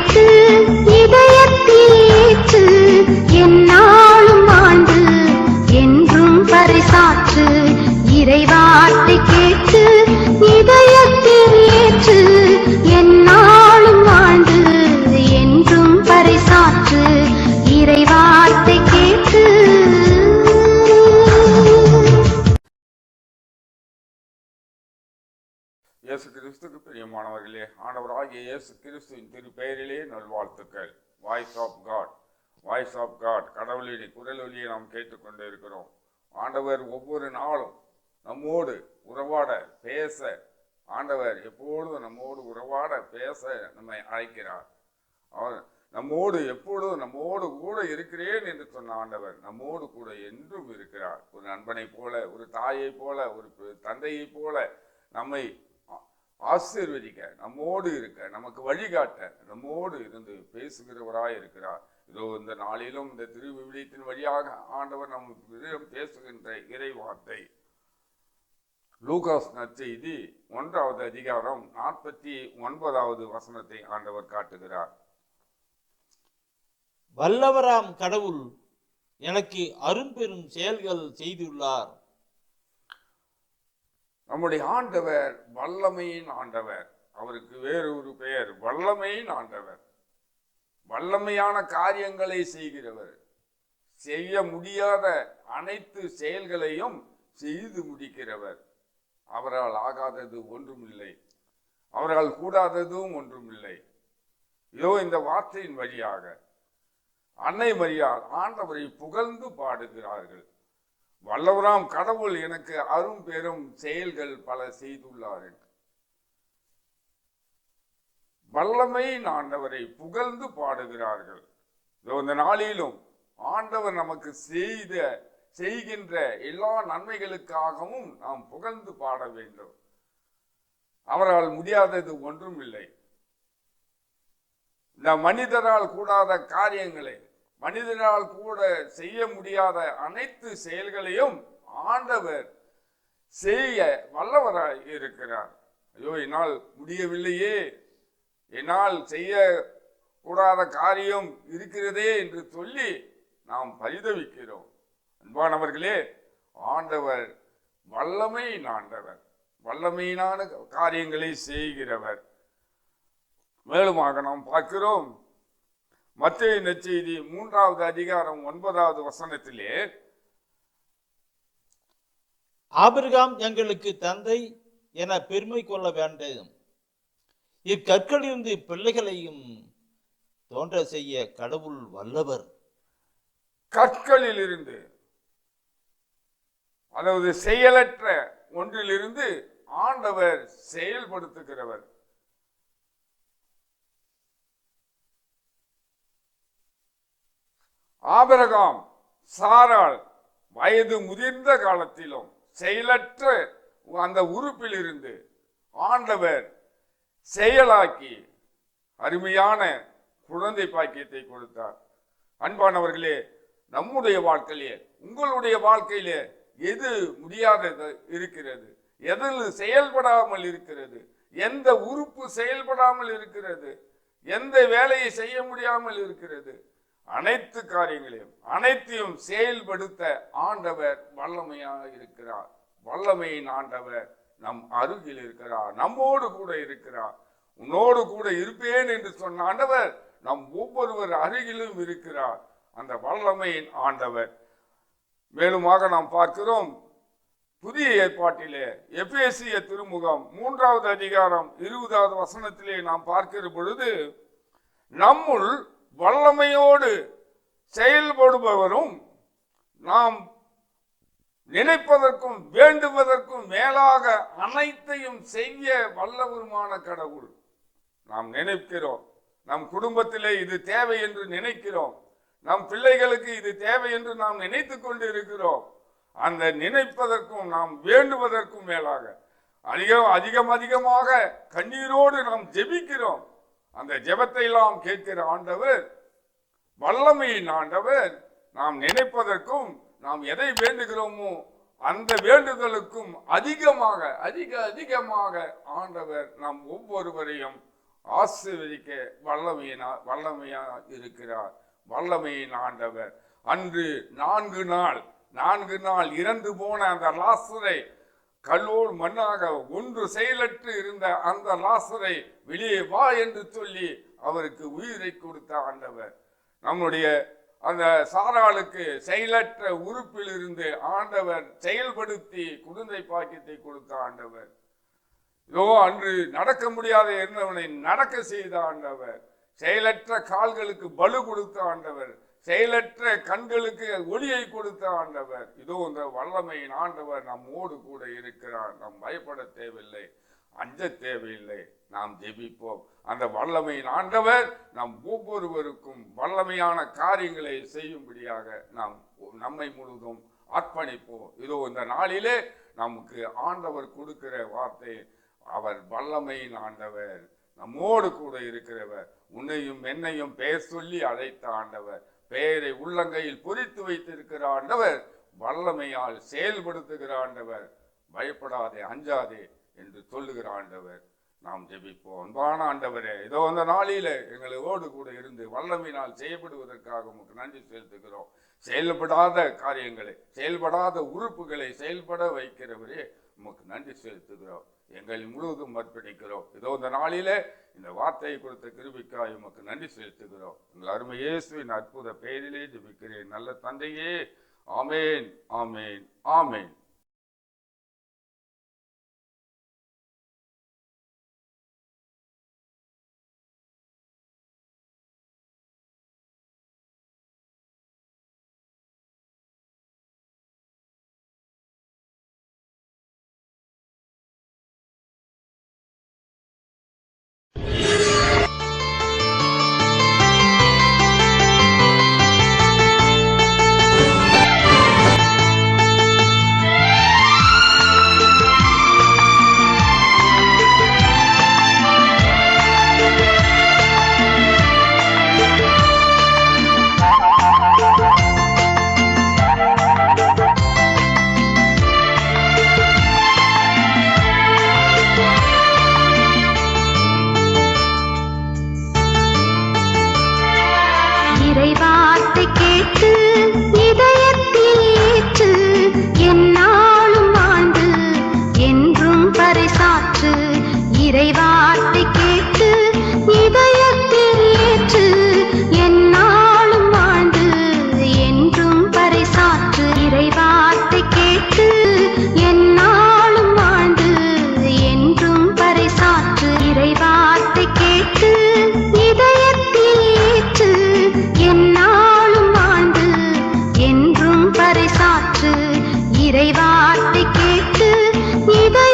கேட்டு இதயத்தில் ஏற்று என்னாலும் ஆண்டு என்றும் பரிசாற்று இறைவார்த்தை கேட்டு இதயத்தில் ஏற்று என்னாலும் ஆண்டு என்றும் பரிசாற்று இறைவார்த்தை கேட்டு. இயேசு கிறிஸ்துக்கு பிரியமானவர்களே, ஆண்டவராகிய இயேசு கிறிஸ்துவின் திருப்பெயரிலே நல்வாழ்த்துக்கள். Voice of God, voice of God, கடவுளின் குரல் ஒலியை நாம் கேட்டுக்கொண்டு இருக்கிறோம். ஆண்டவர் ஒவ்வொரு நாளும் நம்மோடு உறவாட பேச, ஆண்டவர் எப்பொழுதும் நம்மோடு உறவாட பேச நம்மை அழைக்கிறார். அவர் நம்மோடு எப்பொழுதும் நம்மோடு கூட இருக்கிறேன் என்று சொன்ன ஆண்டவர் நம்மோடு கூட என்றும் இருக்கிறார். ஒரு நண்பனை போல, ஒரு தாயை போல, ஒரு தந்தையை போல நம்மை ஆசீர்வதிக்க, நம்மோடு இருக்க, நமக்கு வழிகாட்ட, நம்மோடு இருந்து பேசுகிறவராய் இருக்கிறார். இதோ இந்த நாளிலும் இந்த திருவிவிலியத்தின் வழியாக ஆண்டவர் நமக்கு பேசுகின்ற இறை வார்த்தை லூகாஸ் நற்செய்தி 1வது அதிகாரம் 49வது வசனத்தை ஆண்டவர் காட்டுகிறார். வல்லவராம் கடவுள் எனக்கு அரும்பெரும் செயல்கள் செய்துள்ளார். நம்முடைய ஆண்டவர் வல்லமையின் ஆண்டவர். அவருக்கு வேறு ஒரு பெயர் வல்லமையின் ஆண்டவர். வல்லமையான காரியங்களை செய்கிறவர். செய்ய முடியாத அனைத்து செயல்களையும் செய்து முடிக்கிறவர். அவரால் ஆகாதது ஒன்றுமில்லை, அவரால் கூடாததும் ஒன்றுமில்லை. இதோ இந்த வார்த்தையின் வழியாக அன்னை மரியாள் ஆண்டவரை புகழ்ந்து பாடுகிறார்கள். வல்லவராம் கடவுள் எனக்கு அரும் பெரும் செயல்கள் பல செய்துள்ளார். வல்லமையின் ஆண்டவரை புகழ்ந்து பாடுகிறார்கள். இந்த நாளிலும் ஆண்டவர் நமக்கு செய்கின்ற எல்லா நன்மைகளுக்காகவும் நாம் புகழ்ந்து பாட வேண்டும். அவரால் முடியாதது ஒன்றும் இல்லை. இந்த மனிதரால் கூடாத காரியங்களை, மனிதனால் கூட செய்ய முடியாத அனைத்து செயல்களையும் ஆண்டவர் செய்ய வல்லவராய் இருக்கிறார். ஐயோ, என்னால் முடியவில்லையே, என்னால் செய்ய கூடாத காரியம் இருக்கிறதே என்று சொல்லி நாம் பரிதவிக்கிறோம். அன்பானவர்களே, ஆண்டவர் வல்லமையின் ஆண்டவர், வல்லமையினான காரியங்களை செய்கிறவர். மேலுமாக நாம் பார்க்கிறோம் மத்தேயு நற்செய்தி 3வது அதிகாரம் 9வது வசனத்திலே, ஆபிரகாம் எங்களுக்கு தந்தை என பெருமை கொள்ள வேண்டும், இக்கற்களிலிருந்து பிள்ளைகளையும் தோன்ற செய்ய கடவுள் வல்லவர். கற்களில் இருந்து, அதாவது செயலற்ற ஒன்றிலிருந்து ஆண்டவர் செயல்படுத்துகிறவர். ஆபிரகாம் சாராள் வயது முதிர்ந்த காலத்திலும் செயலற்ற அந்த உறுப்பில் இருந்து ஆண்டவர் செயலாக்கி அருமையான குழந்தை பாக்கியத்தை கொடுத்தார். அன்பானவர்களே, நம்முடைய வாழ்க்கையிலே, உங்களுடைய வாழ்க்கையிலே எது முடியாதது இருக்கிறது? எதில் செயல்படாமல் இருக்கிறது? எந்த உறுப்பு செயல்படாமல் இருக்கிறது? எந்த வேலையை செய்ய முடியாமல் இருக்கிறது? அனைத்து காரியங்களையும் அனைத்தையும் செயல்படுத்த ஆண்டவர் வல்லமையாக இருக்கிறார். வல்லமையின் ஆண்டவர் நம் அருகில் இருக்கிறார், நம்மோடு கூட இருக்கிறார். உன்னோடு கூட இருப்பேன் என்று சொன்ன ஆண்டவர் நம் ஒவ்வொருவர் அருகிலும் இருக்கிறார், அந்த வல்லமையின் ஆண்டவர். மேலுமாக நாம் பார்க்கிறோம் புதிய ஏற்பாட்டிலே எபேசிய திருமுகம் 3வது அதிகாரம் 20வது வசனத்திலே நாம் பார்க்கிற பொழுது, நம்முள் வல்லமையோடு செயல்படுபவரும் நாம் நினைப்பதற்கும் வேண்டுவதற்கும் மேலாக அனைத்தையும் செய்ய வல்லவருமான கடவுள். நாம் நினைக்கிறோம், நம் குடும்பத்திலே இது தேவை என்று நினைக்கிறோம், நம் பிள்ளைகளுக்கு இது தேவை என்று நாம் நினைத்து கொண்டு இருக்கிறோம். அந்த நினைப்பதற்கும் நாம் வேண்டுவதற்கும் மேலாக அதிகமாக கண்ணீரோடு நாம் ஜெபிக்கிறோம். அந்த ஜெபத்தை எல்லாம் கேட்கிற ஆண்டவர் வல்லமையின் ஆண்டவர். நாம் நினைப்பதற்கும் நாம் எதை வேண்டுகிறோமோ அந்த வேண்டுதலுக்கும் அதிகமாக ஆண்டவர் நாம் ஒவ்வொருவரையும் ஆசீர்வதிக்க வல்லமையா இருக்கிறார். வல்லமையின் ஆண்டவர். அன்று 4 நாள் இறந்து போன அந்த லாசரை, கல்லோடு மண்ணாக ஒன்று செயலற்று இருந்த அந்த லாசரை வெளியே வா என்று சொல்லி அவருக்கு உயிரை கொடுத்த ஆண்டவர். நம்முடைய அந்த சாராளுக்கு செயலற்ற உறுப்பில் இருந்து ஆண்டவர் செயல்படுத்தி குழந்தை பாக்கியத்தை கொடுத்த ஆண்டவர். இதோ அன்று நடக்க முடியாத இருந்தவனை நடக்க செய்த ஆண்டவர். செயலற்ற கால்களுக்கு பலு கொடுத்த ஆண்டவர். செயலற்ற கண்களுக்கு ஒளியை கொடுத்த ஆண்டவர். இதோ இந்த வல்லமையின் ஆண்டவர் நம்மோடு கூட இருக்கிறார். நாம் பயப்பட தேவையில்லை, அஞ்ச தேவையில்லை. நாம் ஜெபிப்போம். அந்த வல்லமையின் ஆண்டவர் நம் ஒவ்வொருவருக்கும் வல்லமையான காரியங்களை செய்யும்படியாக நாம் நம்மை முழுதும் அர்ப்பணிப்போம். இதோ இந்த நாளிலே நமக்கு ஆண்டவர் கொடுக்கிற வார்த்தை, அவர் வல்லமையின் ஆண்டவர், நம்மோடு கூட இருக்கிறவர். உன்னையும் என்னையும் பெயர் சொல்லி அழைத்த ஆண்டவர், பெயரை உள்ளங்கையில் பொறித்து வைத்திருக்கிற ஆண்டவர், வல்லமையால் செயல்படுத்துகிற ஆண்டவர். பயப்படாதே, அஞ்சாதே என்று சொல்லுகிற ஆண்டவர். நாம் ஜெபிப்போம். அன்பான ஆண்டவரே, இதோ அந்த நாளில எங்களோடு கூட இருந்து வல்லமையினால் செய்யப்படுவதற்காக உமக்கு நன்றி செலுத்துகிறோம். செயல்படாத காரியங்களை, செயல்படாத உறுப்புகளை செயல்பட வைக்கிறவரே உமக்கு நன்றி செலுத்துகிறோம். எங்கள் முழுவதும் அர்ப்பணிக்கிறோம். இதோ இந்த நாளில இந்த வார்த்தையை கொடுத்த கிருபைக்காய் உமக்கு நன்றி செலுத்துகிறோம். எங்கள் அருமை இயேசுவின் அற்புத பெயரிலே ஜெபிக்கிறேன் நல்ல தந்தையே. ஆமேன், ஆமேன், ஆமேன். இறைவார்த்தை கேட்டு இதயத்தில் ஏற்று, எந்நாளும் வாழ்ந்து என்றும் பறைசாற்று. இறைவார்த்தை கேட்டு இதயத்தில் ஏற்று, எந்நாளும் வாழ்ந்து என்றும் பறைசாற்று. இறைவார்த்தை கேட்டு எந்நாளும் வாழ்ந்து என்றும் பறைசாற்று. இறைவார்த்தை கேட்டு இதயத்தில் ஏற்று, எந்நாளும் வாழ்ந்து என்றும் பறைசாற்று. இறைவார்த்தை கேட்டு இதய